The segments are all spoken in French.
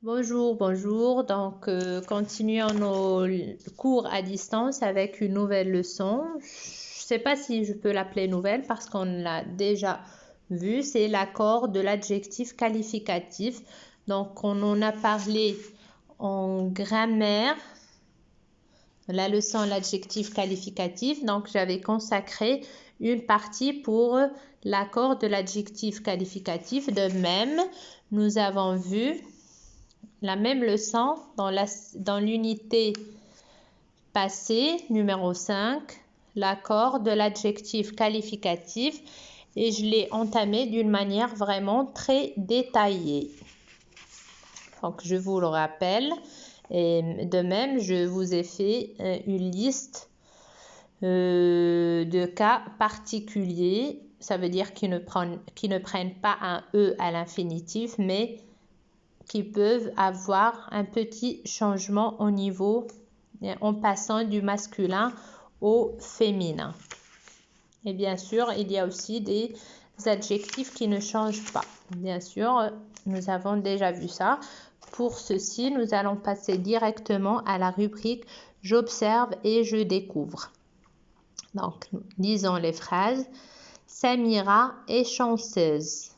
Bonjour, bonjour. Donc, continuons nos cours à distance avec une nouvelle leçon. Je ne sais pas si je peux l'appeler nouvelle parce qu'on l'a déjà vu. C'est l'accord de l'adjectif qualificatif. Donc, on en a parlé en grammaire, la leçon l'adjectif qualificatif. Donc, j'avais consacré une partie pour l'accord de l'adjectif qualificatif. De même, nous avons vu la même leçon dans l'unité passée, numéro 5, l'accord de l'adjectif qualificatif, et je l'ai entamé d'une manière vraiment très détaillée. Donc, je vous le rappelle. Et de même, je vous ai fait une liste de cas particuliers. Ça veut dire qu'ils ne prennent pas un E à l'infinitif, mais qui peuvent avoir un petit changement au niveau en passant du masculin au féminin. Et bien sûr, il y a aussi des adjectifs qui ne changent pas. Bien sûr, nous avons déjà vu ça. Pour ceci, nous allons passer directement à la rubrique « J'observe et je découvre ». Donc, lisons les phrases. Samira est chanceuse.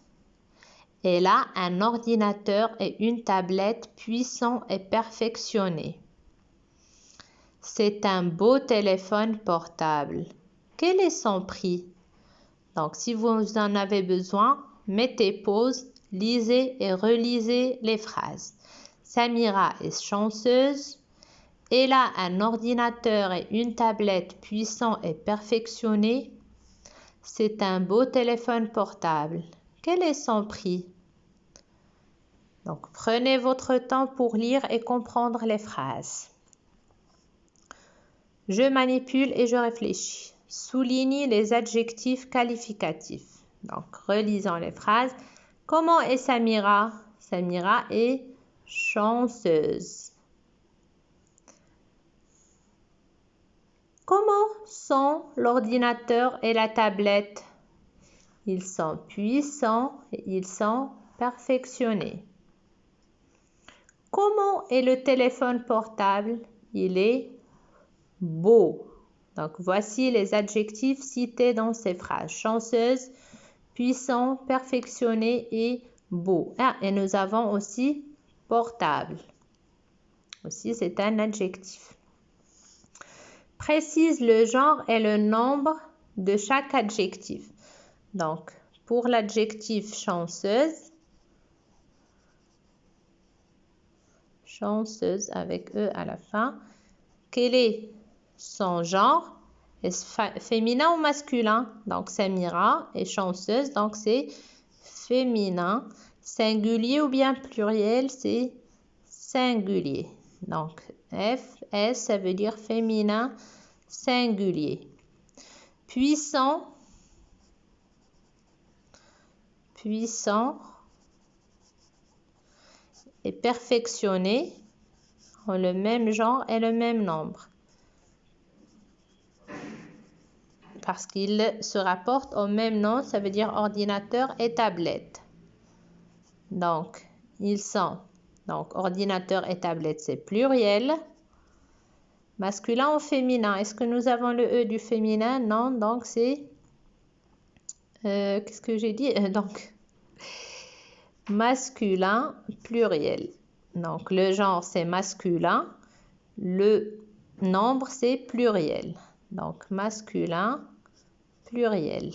Elle a un ordinateur et une tablette puissants et perfectionnés. C'est un beau téléphone portable. Quel est son prix? Donc, si vous en avez besoin, mettez pause, lisez et relisez les phrases. Samira est chanceuse. Elle a un ordinateur et une tablette puissants et perfectionnés. C'est un beau téléphone portable. Quel est son prix? Donc, prenez votre temps pour lire et comprendre les phrases. Je manipule et je réfléchis. Souligne les adjectifs qualificatifs. Donc, relisons les phrases. Comment est Samira? Samira est chanceuse. Comment sont l'ordinateur et la tablette? Ils sont puissants et ils sont perfectionnés. Comment est le téléphone portable? Il est beau. Donc, voici les adjectifs cités dans ces phrases. Chanceuse, puissant, perfectionné et beau. Ah, et nous avons aussi portable. Aussi, c'est un adjectif. Précise le genre et le nombre de chaque adjectif. Donc, pour l'adjectif chanceuse, chanceuse avec E à la fin, quel est son genre? Est-ce féminin ou masculin? Donc, Samira est chanceuse, donc c'est féminin. Singulier ou bien pluriel, c'est singulier. Donc, F, S, ça veut dire féminin, singulier. Puissant, puissant et perfectionné ont le même genre et le même nombre. Parce qu'ils se rapportent au même nom, ça veut dire ordinateur et tablette. Donc, ils sont, donc ordinateur et tablette, c'est pluriel. Masculin ou féminin? Est-ce que nous avons le E du féminin? Non, donc c'est, qu'est-ce que j'ai dit? Donc, masculin, pluriel. Donc, le genre, c'est masculin. Le nombre, c'est pluriel. Donc, masculin, pluriel.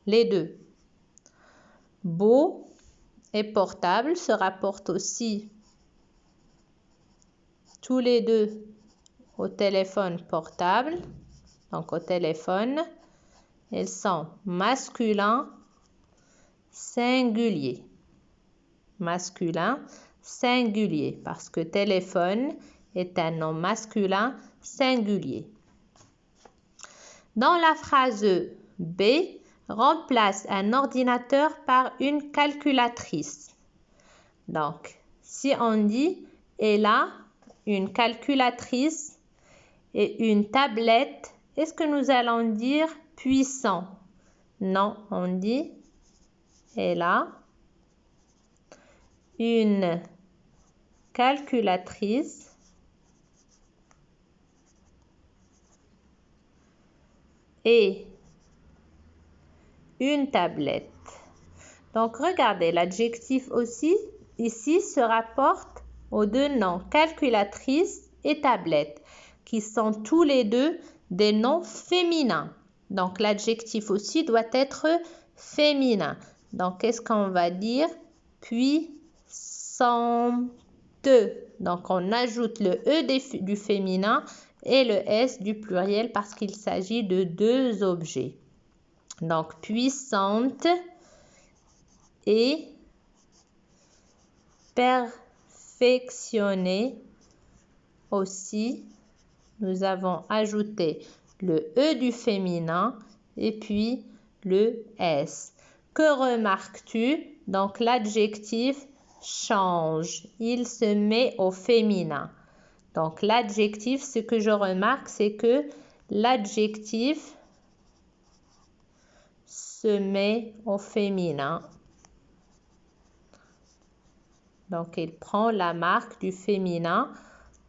Les deux. Beau et portable se rapportent aussi tous les deux au téléphone portable. Donc, au téléphone, ils sont masculins, singuliers. Masculin, singulier, parce que téléphone est un nom masculin singulier. Dans la phrase B, remplace un ordinateur par une calculatrice. Donc, si on dit « elle a une calculatrice et une tablette », est-ce que nous allons dire « puissant » ? Non, on dit « elle a une calculatrice et une tablette. Donc, regardez, l'adjectif aussi, ici, se rapporte aux deux noms, calculatrice et tablette, qui sont tous les deux des noms féminins. Donc, l'adjectif aussi doit être féminin. Donc, qu'est-ce qu'on va dire? Puissante. Donc, on ajoute le E du féminin et le S du pluriel parce qu'il s'agit de deux objets. Donc, puissante et perfectionnée aussi. Nous avons ajouté le E du féminin et puis le S. Que remarques-tu? Donc, l'adjectif change. Il se met au féminin. Donc, l'adjectif, ce que je remarque, c'est que l'adjectif se met au féminin. Donc, il prend la marque du féminin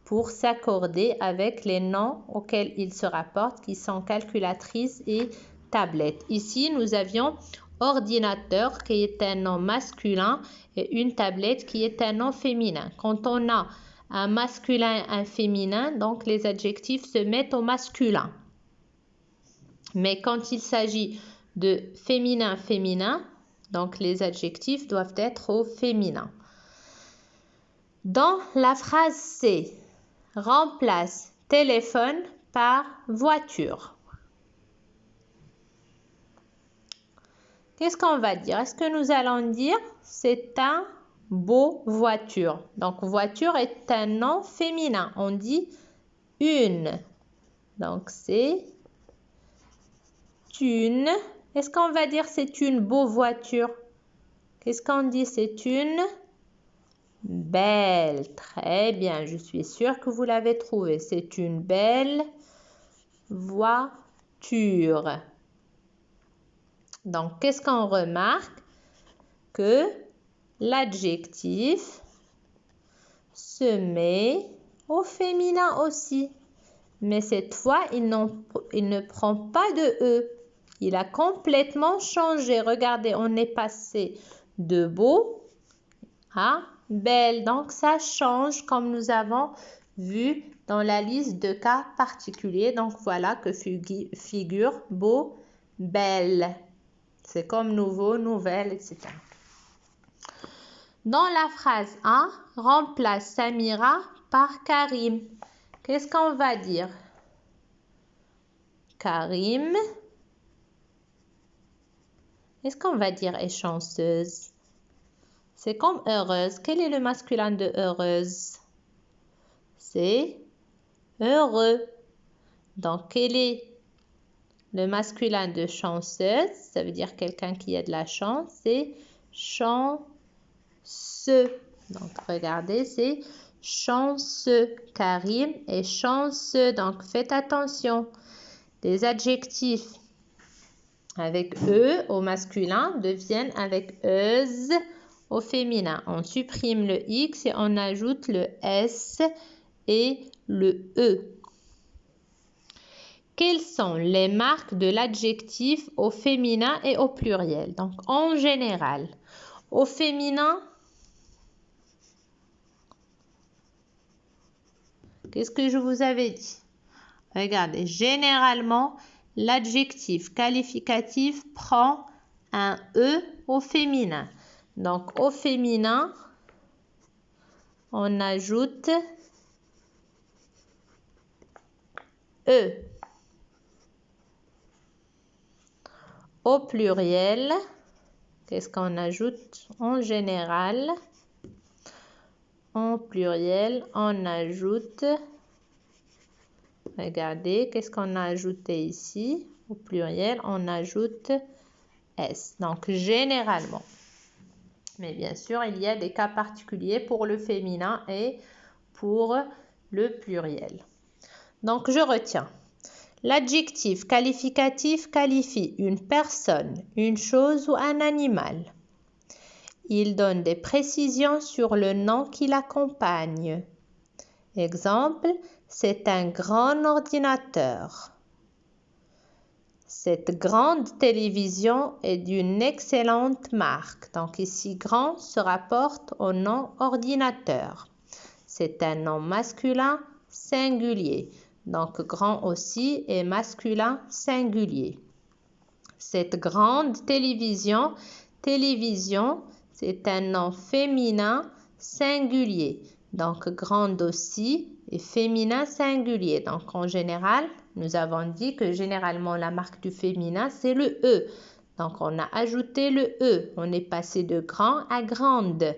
pour s'accorder avec les noms auxquels il se rapporte, qui sont calculatrice et tablette. Ici, nous avions ordinateur, qui est un nom masculin, et une tablette, qui est un nom féminin. Quand on a un masculin et un féminin, donc les adjectifs se mettent au masculin. Mais quand il s'agit de féminin, donc les adjectifs doivent être au féminin. Dans la phrase C, remplace téléphone par voiture. Qu'est-ce qu'on va dire? Est-ce que nous allons dire c'est un beau voiture? Donc, voiture est un nom féminin. On dit une. Donc, c'est une. Est-ce qu'on va dire c'est une beau voiture? Qu'est-ce qu'on dit? C'est une belle. Très bien, je suis sûre que vous l'avez trouvé. C'est une belle voiture. Donc, qu'est-ce qu'on remarque? Que l'adjectif se met au féminin aussi. Mais cette fois, il ne prend pas de E. Il a complètement changé. Regardez, on est passé de beau à belle. Donc, ça change comme nous avons vu dans la liste de cas particuliers. Donc, voilà que figure beau, belle. C'est comme nouveau, nouvelle, etc. Dans la phrase 1, remplace Samira par Karim. Qu'est-ce qu'on va dire? Karim. Est-ce qu'on va dire est chanceuse? C'est comme heureuse. Quel est le masculin de heureuse? C'est heureux. Donc, quel est le masculin de chanceuse? Ça veut dire quelqu'un qui a de la chance. C'est chanceux. Donc, regardez, c'est chanceux. Karim est chanceux. Donc, faites attention. Des adjectifs avec E au masculin deviennent avec euse au féminin. On supprime le X et on ajoute le S et le E. Quelles sont les marques de l'adjectif au féminin et au pluriel? Donc, en général, au féminin, qu'est-ce que je vous avais dit? Regardez, généralement, l'adjectif qualificatif prend un E au féminin. Donc, au féminin, on ajoute E. Au pluriel, qu'est-ce qu'on ajoute? En général, en pluriel, on ajoute, regardez, qu'est-ce qu'on a ajouté ici? Au pluriel, on ajoute S. Donc, généralement. Mais bien sûr, il y a des cas particuliers pour le féminin et pour le pluriel. Donc, je retiens. L'adjectif qualificatif qualifie une personne, une chose ou un animal. Il donne des précisions sur le nom qui l'accompagne. Exemple, c'est un grand ordinateur. Cette grande télévision est d'une excellente marque. Donc ici, grand se rapporte au nom ordinateur. C'est un nom masculin singulier. Donc grand aussi est masculin singulier. Cette grande télévision, télévision, c'est un nom féminin singulier. Donc grande aussi est féminin singulier. Donc en général, nous avons dit que généralement la marque du féminin c'est le E. Donc on a ajouté le E. On est passé de grand à grande.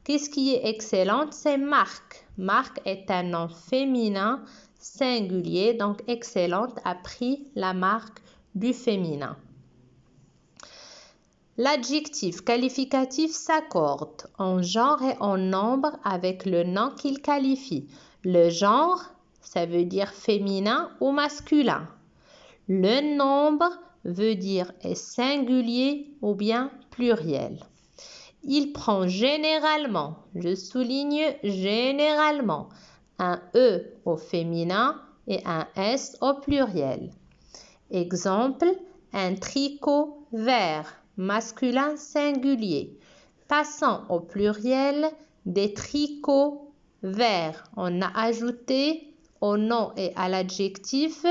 Qu'est-ce qui est excellente? C'est marque. Marque est un nom féminin singulier. Donc excellente a pris la marque du féminin. L'adjectif qualificatif s'accorde en genre et en nombre avec le nom qu'il qualifie. Le genre, ça veut dire féminin ou masculin. Le nombre veut dire est singulier ou bien pluriel. Il prend généralement, je souligne généralement, un E au féminin et un S au pluriel. Exemple, un tricot vert, masculin singulier. Passons au pluriel, des tricots verts. On a ajouté au nom et à l'adjectif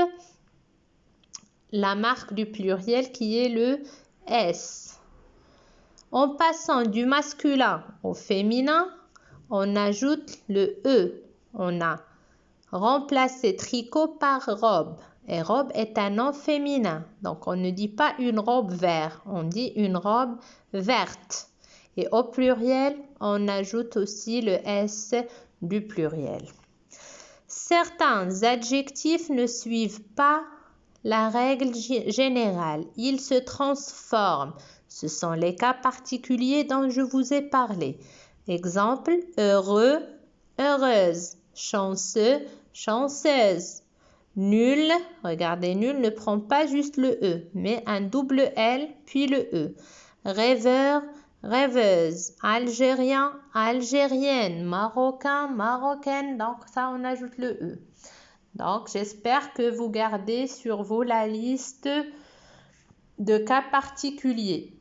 la marque du pluriel qui est le S. En passant du masculin au féminin, on ajoute le E. On a remplacé tricot par robe. Et robe est un nom féminin. Donc, on ne dit pas une robe verte. On dit une robe verte. Et au pluriel, on ajoute aussi le S du pluriel. Certains adjectifs ne suivent pas la règle générale. Ils se transforment. Ce sont les cas particuliers dont je vous ai parlé. Exemple, heureux, heureuse, chanceux, chanceuse. Nul, regardez, nul ne prend pas juste le E, mais un double L puis le E. Rêveur, rêveuse. Algérien, algérienne. Marocain, marocaine. Donc ça, on ajoute le E. Donc j'espère que vous gardez sur vous la liste de cas particuliers.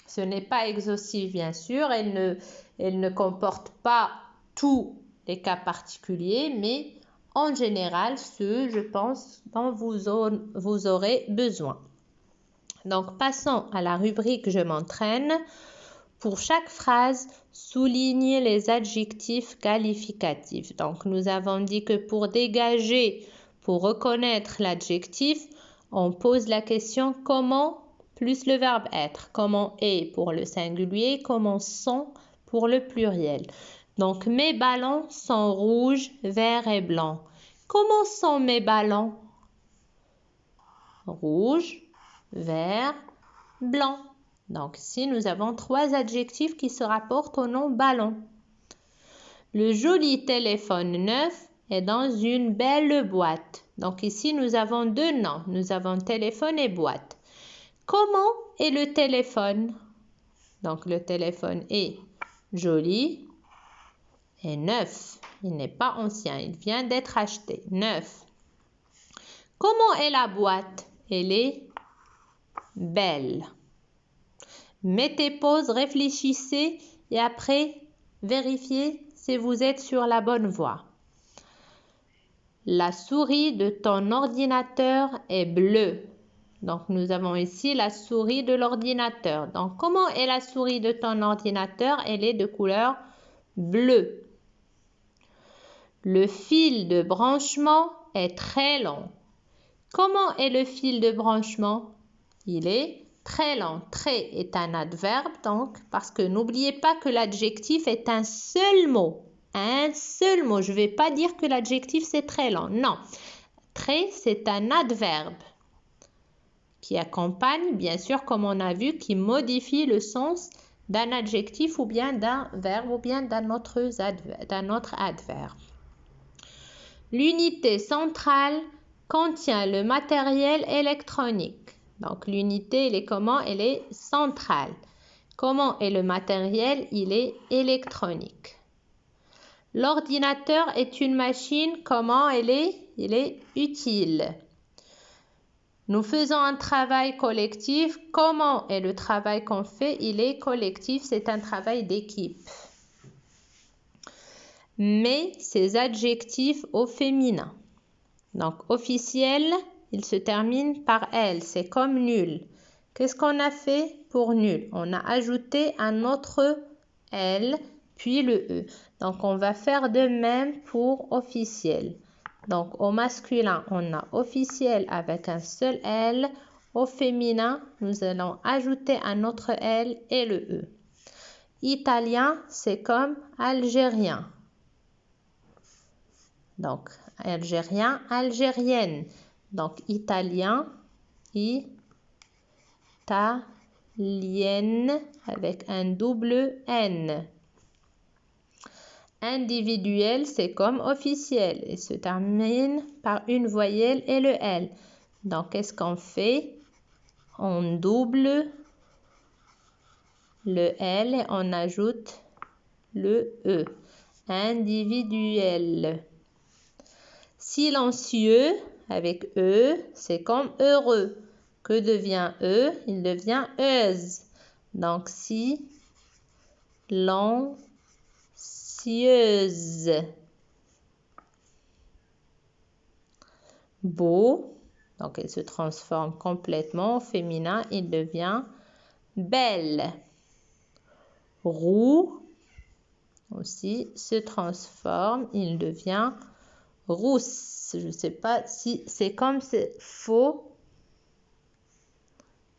Ce n'est pas exhaustif, bien sûr. Elle ne comporte pas tous les cas particuliers, mais en général, ceux, je pense, dont vous aurez besoin. Donc, passons à la rubrique « Je m'entraîne ». Pour chaque phrase, souligne les adjectifs qualificatifs. Donc, nous avons dit que pour dégager, pour reconnaître l'adjectif, on pose la question « Comment ?» plus le verbe être. Comment est pour le singulier, comment sont pour le pluriel. Donc, mes ballons sont rouges, verts et blancs. Comment sont mes ballons? Rouge, vert, blanc. Donc, ici, nous avons trois adjectifs qui se rapportent au nom ballon. Le joli téléphone neuf est dans une belle boîte. Donc, ici, nous avons deux noms. Nous avons téléphone et boîte. Comment est le téléphone? Donc, le téléphone est joli et neuf. Il n'est pas ancien, il vient d'être acheté. Neuf. Comment est la boîte? Elle est belle. Mettez pause, réfléchissez et après, vérifiez si vous êtes sur la bonne voie. La souris de ton ordinateur est bleue. Donc, nous avons ici la souris de l'ordinateur. Donc, comment est la souris de ton ordinateur? Elle est de couleur bleue. Le fil de branchement est très long. Comment est le fil de branchement? Il est très long. Très est un adverbe, donc, parce que n'oubliez pas que l'adjectif est un seul mot. Un seul mot. Je ne vais pas dire que l'adjectif c'est très long. Non. Très, c'est un adverbe qui accompagne, bien sûr, comme on a vu, qui modifie le sens d'un adjectif ou bien d'un verbe ou bien d'un autre adverbe. L'unité centrale contient le matériel électronique. Donc, l'unité, elle est comment? Elle est centrale. Comment est le matériel? Il est électronique. L'ordinateur est une machine. Comment elle est? Il est utile. Nous faisons un travail collectif. Comment est le travail qu'on fait? Il est collectif, c'est un travail d'équipe. Mais ces adjectifs au féminin. Donc, officiel, il se termine par elle. C'est comme nul. Qu'est-ce qu'on a fait pour nul? On a ajouté un autre L, puis le E. Donc, on va faire de même pour officiel. Donc, au masculin, on a officiel avec un seul L. Au féminin, nous allons ajouter un autre L et le E. Italien, c'est comme algérien. Donc, algérien, algérienne. Donc, italien, italienne avec un double N. Individuel, c'est comme officiel et se termine par une voyelle et le L. Donc, qu'est-ce qu'on fait? On double le L et on ajoute le E. Individuel. Silencieux, avec E, c'est comme heureux. Que devient E? Il devient euse. Donc, silencieuse. Beau, donc elle se transforme complètement au féminin, il devient belle. Roux, aussi, se transforme, il devient rousse. Je ne sais pas si c'est comme c'est faux.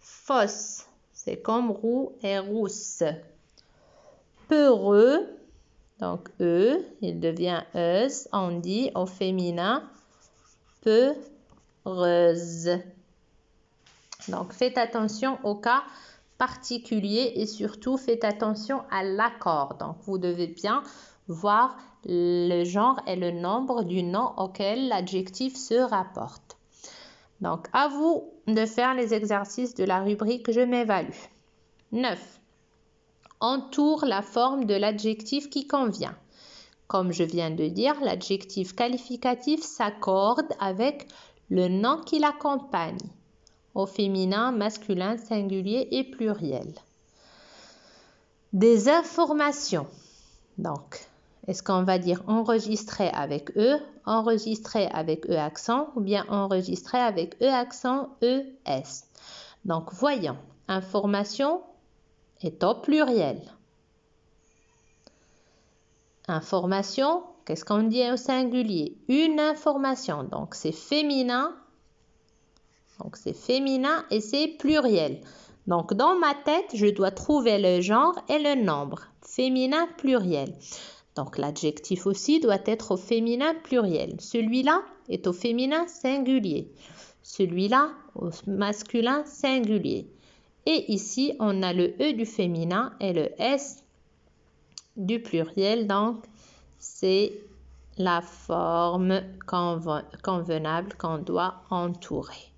Fausse, c'est comme roux et rousse. Peureux, donc E, il devient euse. On dit au féminin peureuse. Donc faites attention au cas particulier et surtout faites attention à l'accord. Donc vous devez bien voir le genre et le nombre du nom auquel l'adjectif se rapporte. Donc à vous de faire les exercices de la rubrique je m'évalue. 9. Entoure la forme de l'adjectif qui convient. Comme je viens de dire, l'adjectif qualificatif s'accorde avec le nom qui l'accompagne. Au féminin, masculin, singulier et pluriel. Des informations. Donc, est-ce qu'on va dire enregistrer avec E, enregistrer avec E accent ou bien enregistrer avec E accent ES? Donc, voyons. Information est au pluriel. Information, qu'est-ce qu'on dit au singulier? Une information. Donc, c'est féminin. Donc, c'est féminin et c'est pluriel. Donc, dans ma tête, je dois trouver le genre et le nombre. Féminin, pluriel. Donc, l'adjectif aussi doit être au féminin pluriel. Celui-là est au féminin singulier. Celui-là au masculin singulier. Et ici, on a le E du féminin et le S du pluriel. Donc, c'est la forme convenable qu'on doit entourer.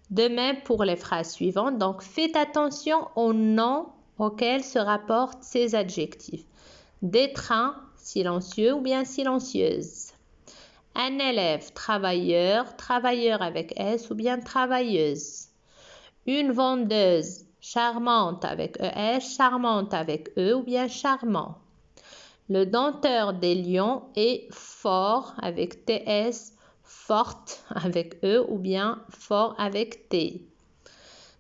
De même pour les phrases suivantes. Donc, faites attention aux noms auxquels se rapportent ces adjectifs. Des trains, silencieux ou bien silencieuse. Un élève, travailleur, travailleur avec S ou bien travailleuse. Une vendeuse, charmante avec ES, charmante avec E ou bien charmant. Le dompteur des lions est fort avec TS, forte avec E ou bien fort avec T.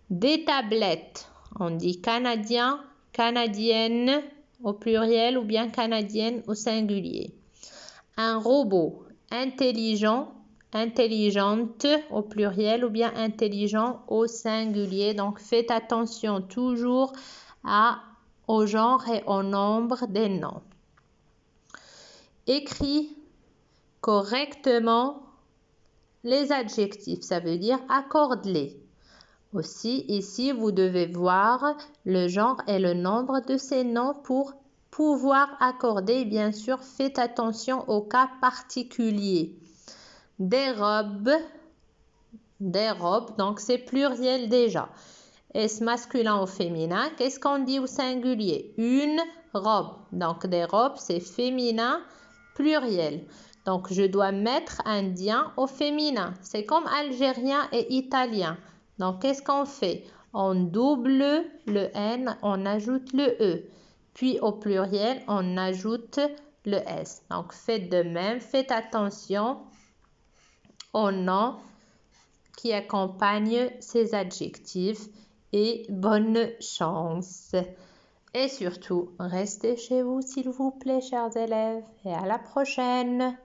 Des tablettes, on dit canadien, canadienne au pluriel ou bien canadienne au singulier. Un robot, intelligent, intelligente au pluriel ou bien intelligent au singulier. Donc faites attention toujours au genre et au nombre des noms. Écris correctement les adjectifs, ça veut dire accorde-les. Aussi, ici, vous devez voir le genre et le nombre de ces noms pour pouvoir accorder. Bien sûr, faites attention aux cas particuliers. Des robes, donc c'est pluriel déjà. Est-ce masculin ou féminin? Qu'est-ce qu'on dit au singulier? Une robe. Donc, des robes, c'est féminin, pluriel. Donc, je dois mettre indien au féminin. C'est comme algérien et italien. Donc, qu'est-ce qu'on fait? On double le N, on ajoute le E. Puis, au pluriel, on ajoute le S. Donc, faites de même. Faites attention aux noms qui accompagnent ces adjectifs. Et bonne chance. Et surtout, restez chez vous s'il vous plaît, chers élèves. Et à la prochaine.